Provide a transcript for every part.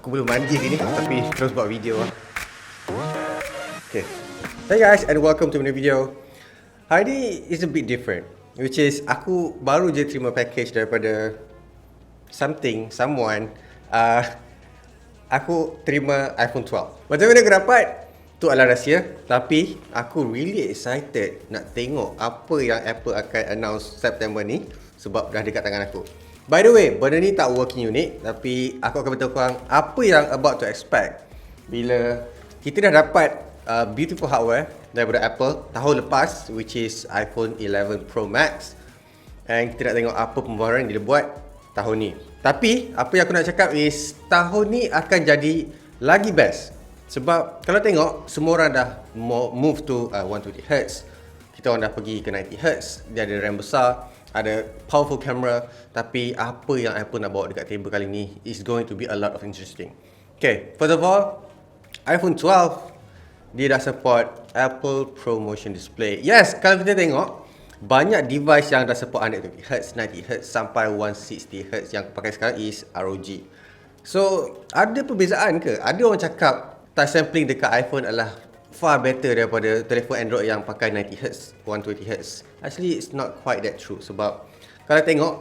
Aku belum mandi hari ni, tapi terus buat video lah. Okay. Hey guys, and welcome to my new video. Hari ni is a bit different, which is aku baru je terima package daripada someone. Aku terima iPhone 12. Macam mana aku dapat? Tu adalah rahsia. Tapi aku really excited nak tengok apa yang Apple akan announce September ni, sebab dah dekat tangan aku. By the way, benda ni tak working unit, tapi aku akan beritahu korang apa yang about to expect bila kita dah dapat beautiful hardware daripada Apple tahun lepas, which is iPhone 11 Pro Max. And kita nak tengok apa pembaharuan yang dia buat tahun ni. Tapi apa yang aku nak cakap is tahun ni akan jadi lagi best. Sebab kalau tengok semua orang dah move to 120Hz. Kita orang dah pergi ke 90Hz. Dia ada RAM besar, ada powerful camera. Tapi apa yang Apple nak bawa dekat table kali ni is going to be a lot of interesting. Okay, first of all, iPhone 12 dia dah support Apple ProMotion Display. Yes, kalau kita tengok banyak device yang dah support 120Hz, 90Hz sampai 160Hz yang pakai sekarang is ROG. So, ada perbezaan ke? Ada orang cakap touch sampling dekat iPhone adalah far better daripada telefon Android yang pakai 90Hz, 120Hz. Actually, it's not quite that true. Sebab kalau tengok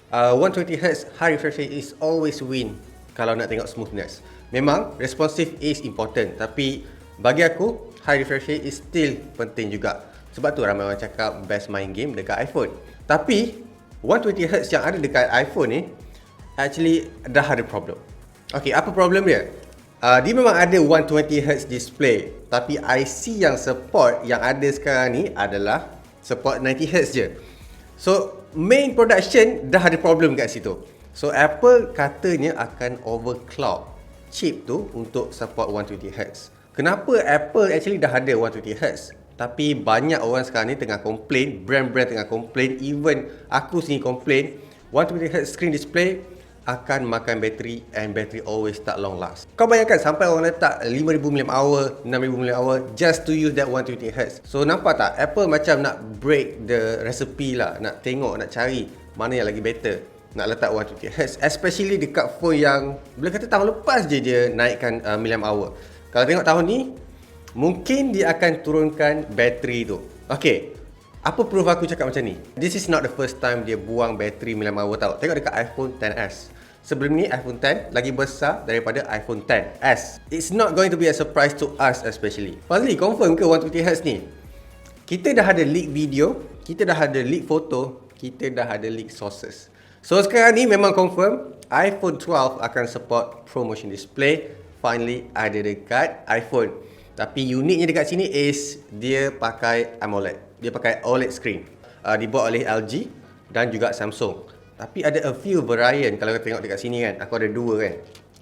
120Hz high refresh rate is always win kalau nak tengok smoothness. Memang responsive is important, tapi bagi aku high refresh rate is still penting juga. Sebab tu ramai orang cakap best main game dekat iPhone. Tapi 120Hz yang ada dekat iPhone ni actually dah ada problem. Okay, apa problem dia? Dia memang ada 120Hz display, tapi IC yang support yang ada sekarang ni adalah support 90Hz je. So main production dah ada problem kat situ. So Apple katanya akan overclock chip tu untuk support 120Hz. Kenapa Apple actually dah ada 120Hz? Tapi banyak orang sekarang ni tengah komplain, brand-brand tengah komplain, even aku sendiri komplain, 120Hz screen display akan makan bateri, and bateri always tak long last. Kau bayangkan sampai orang letak 5000 mAh, 6000 mAh just to use that 120Hz. So nampak tak? Apple macam nak break the recipe lah, nak tengok, nak cari mana yang lagi better nak letak 120Hz, especially dekat phone yang boleh kata tahun lepas je dia naikkan mAh. Kalau tengok tahun ni, mungkin dia akan turunkan bateri tu. Okay, apa proof aku cakap macam ni? This is not the first time dia buang bateri mAh tau. Tengok dekat iPhone XS. Sebelum ni iPhone X lagi besar daripada iPhone XS. It's not going to be a surprise to us especially. Fazli, confirm ke 120Hz ni? Kita dah ada leak video, kita dah ada leak foto, kita dah ada leak sources. So sekarang ni memang confirm iPhone 12 akan support ProMotion Display. Finally ada dekat iPhone. Tapi uniknya dekat sini is dia pakai AMOLED. Dia pakai OLED screen. Dibuat oleh LG dan juga Samsung. Tapi ada a few variant. Kalau kita tengok dekat sini kan, aku ada dua kan.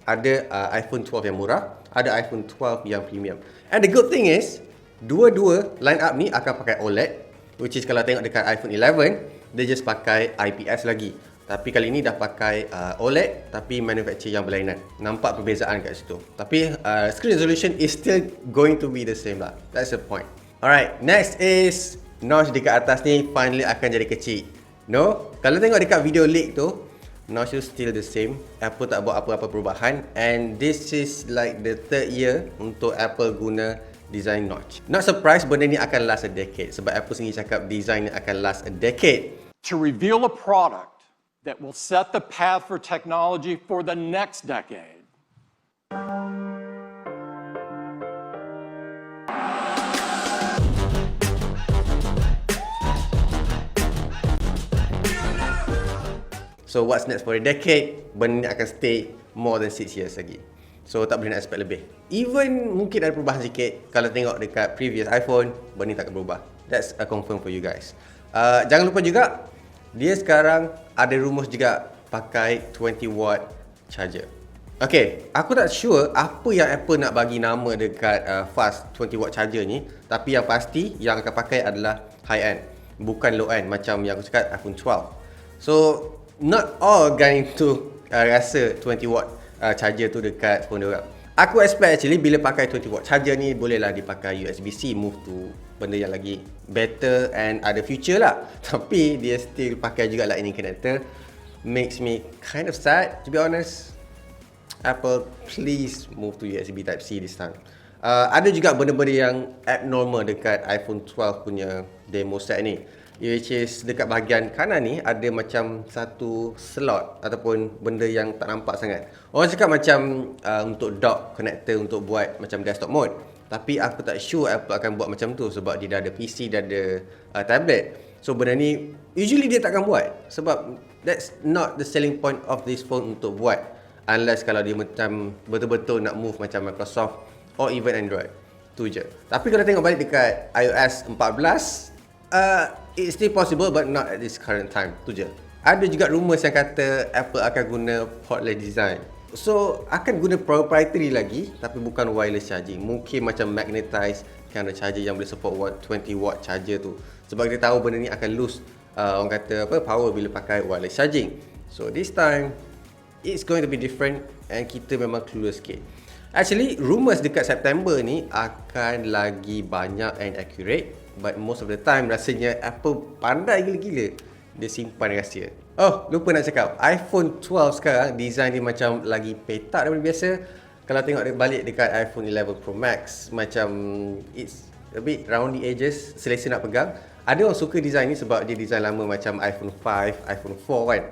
Ada iPhone 12 yang murah, ada iPhone 12 yang premium. And the good thing is, dua-dua line up ni akan pakai OLED, which is kalau tengok dekat iPhone 11, dia just pakai IPS lagi. Tapi kali ni dah pakai OLED, tapi manufacturer yang berlainan. Nampak perbezaan kat situ. Tapi screen resolution is still going to be the same lah. That's the point. Alright, next is notch dekat atas ni finally akan jadi kecil. No, kalau tengok dekat video leak tu, notch is still the same. Apple tak buat apa-apa perubahan, and this is like the third year untuk Apple guna design notch. Not surprised benda ni akan last a decade, sebab Apple sendiri cakap design ni akan last a decade. To reveal a product that will set the path for technology for the next decade. So what's next for a decade? Benda ni akan stay more than 6 years lagi. So tak boleh nak expect lebih. Even mungkin ada perubahan sikit. Kalau tengok dekat previous iPhone, benda ni tak akan berubah. That's a confirm for you guys. Jangan lupa juga, dia sekarang ada rumus juga pakai 20 watt charger. Okay, aku tak sure apa yang Apple nak bagi nama dekat fast 20 watt charger ni. Tapi yang pasti yang akan pakai adalah high end, bukan low end macam yang aku cakap iPhone 12. So not all going to rasa 20 watt charger tu dekat phone diorang. Aku expect actually bila pakai 20 watt charger ni bolehlah dipakai USB-C, move to benda yang lagi better and ada future lah. Tapi dia still pakai juga lightning connector. Makes me kind of sad, to be honest. Apple, please move to USB Type-C this time. Ada juga benda-benda yang abnormal dekat iPhone 12 punya demo set ni, which is dekat bahagian kanan ni ada macam satu slot ataupun benda yang tak nampak sangat. Orang cakap macam untuk dock connector untuk buat macam desktop mode, tapi aku tak sure Apple akan buat macam tu sebab dia dah ada PC, dah ada tablet. So benda ni usually dia takkan buat sebab that's not the selling point of this phone untuk buat, unless kalau dia macam betul-betul nak move macam Microsoft or even Android. Tu je. Tapi kalau tengok balik dekat iOS 14, it's still possible but not at this current time. Tu je. Ada juga rumours yang kata Apple akan guna portless design. So akan guna proprietary lagi tapi bukan wireless charging. Mungkin macam magnetized kind of charger yang boleh support 20 watt charger tu. Sebab kita tahu benda ni akan lose orang kata power bila pakai wireless charging. So this time it's going to be different and kita memang clueless sikit. Actually, rumours dekat September ni akan lagi banyak and accurate, but most of the time rasanya Apple pandai gila-gila dia simpan rahsia. Oh, lupa nak cakap, iPhone 12 sekarang design dia macam lagi petak daripada biasa. Kalau tengok balik dekat iPhone 11 Pro Max, macam it's a bit round the edges, selesa nak pegang. Ada orang suka design ni sebab dia design lama macam iPhone 5, iPhone 4 kan.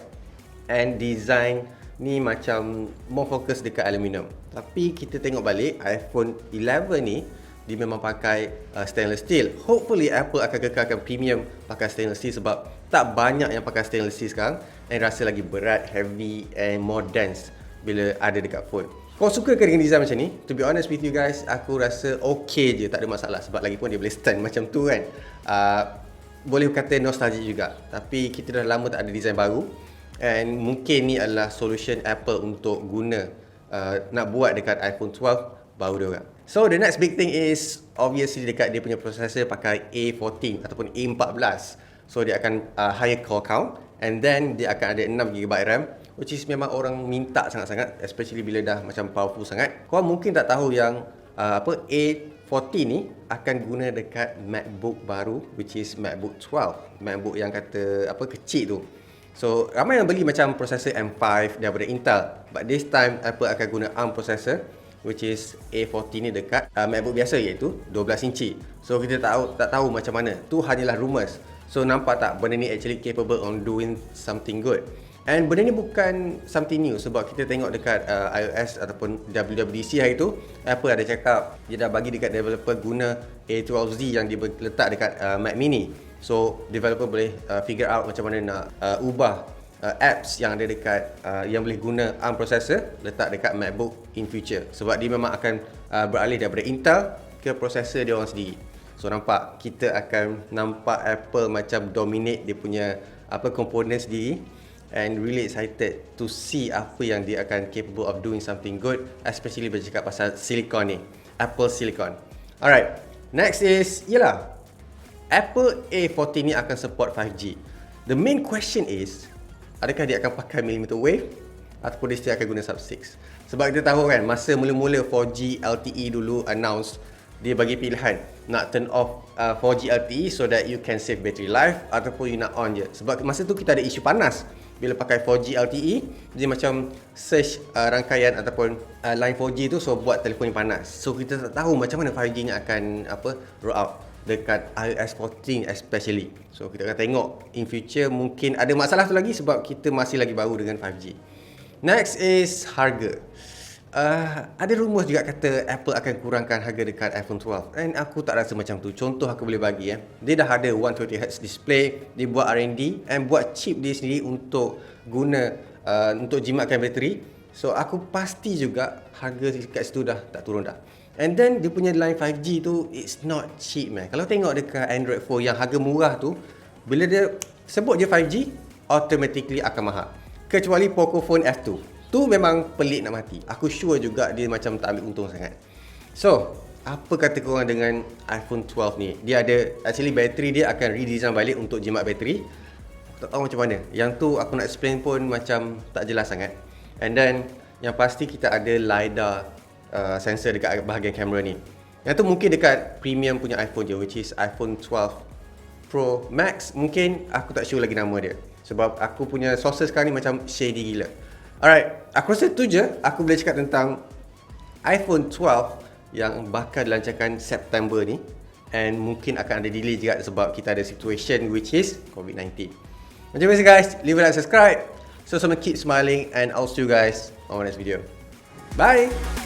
And design ni macam more fokus dekat aluminium. Tapi kita tengok balik iPhone 11 ni dia memang pakai stainless steel. Hopefully Apple akan kekalkan premium pakai stainless steel sebab tak banyak yang pakai stainless steel sekarang and rasa lagi berat, heavy and more dense bila ada dekat phone. Kau suka ke dengan design macam ni? To be honest with you guys, aku rasa okay je, tak ada masalah sebab lagipun dia boleh stand macam tu kan. Boleh kata nostalgic juga. Tapi kita dah lama tak ada design baru. And mungkin ni adalah solution Apple untuk guna nak buat dekat iPhone 12 baru dia orang. So the next big thing is obviously dekat dia punya processor pakai A14 ataupun A14. So dia akan higher core count and then dia akan ada 6GB RAM, which is memang orang minta sangat-sangat, especially bila dah macam powerful sangat. Kau mungkin tak tahu yang A14 ni akan guna dekat MacBook baru, which is MacBook 12, MacBook yang kata kecil tu. So, ramai yang beli macam prosesor M5 daripada Intel. But this time, Apple akan guna ARM processor, which is A14 ni dekat MacBook biasa iaitu 12 inci. So, kita tak tahu macam mana. Tu hanyalah rumours. So, nampak tak benda ni actually capable on doing something good. And benda ni bukan something new sebab kita tengok dekat iOS ataupun WWDC hari tu, Apple ada cakap dia dah bagi dekat developer guna A12Z yang dia letak dekat Mac Mini. So developer boleh figure out macam mana nak ubah apps yang ada dekat yang boleh guna ARM processor letak dekat MacBook in future. Sebab dia memang akan beralih daripada Intel ke processor dia orang sendiri. So nampak kita akan nampak Apple macam dominate dia punya komponen sendiri. And really excited to see apa yang dia akan capable of doing something good, especially bercakap pasal silicon ni, Apple Silicon. Alright, next is Apple A14 ni akan support 5G. The main question is, adakah dia akan pakai millimeter wave ataupun dia still akan guna sub-6? Sebab kita tahu kan, masa mula-mula 4G LTE dulu announce, dia bagi pilihan nak turn off 4G LTE so that you can save battery life ataupun you nak on je. Sebab masa tu kita ada isu panas bila pakai 4G LTE, dia macam search rangkaian ataupun line 4G tu, so buat telefon yang panas. So kita tak tahu macam mana 5G ni akan roll out dekat iOS 14 especially. So kita akan tengok in future mungkin ada masalah tu lagi sebab kita masih lagi baru dengan 5G. Next is harga. Ada rumours juga kata Apple akan kurangkan harga dekat iPhone 12 and aku tak rasa macam tu. Contoh aku boleh bagi dia dah ada 120Hz display, dia buat R&D and buat chip dia sendiri untuk guna untuk jimatkan bateri. So aku pasti juga harga dekat situ dah tak turun dah. And then dia punya line 5G tu, it's not cheap man. Kalau tengok dekat Android phone yang harga murah tu, bila dia sebut je 5G, automatically akan mahal. Kecuali Pocophone F2. Tu memang pelik nak mati. Aku sure juga dia macam tak ambil untung sangat. So, apa kata korang dengan iPhone 12 ni? Dia ada, actually bateri dia akan redesign balik untuk jimat bateri. Aku tak tahu macam mana. Yang tu aku nak explain pun macam tak jelas sangat. And then, yang pasti kita ada LiDAR sensor dekat bahagian kamera ni. Yang tu mungkin dekat premium punya iPhone je, which is iPhone 12 Pro Max. Mungkin aku tak sure lagi nama dia sebab aku punya sources sekarang ni macam shady gila. Alright, aku rasa tu je aku boleh cakap tentang iPhone 12 yang bakal dilancarkan September ni. And mungkin akan ada delay juga sebab kita ada situation which is COVID-19. Macam biasa guys, leave a like, subscribe. So keep smiling and I'll see you guys on my next video. Bye!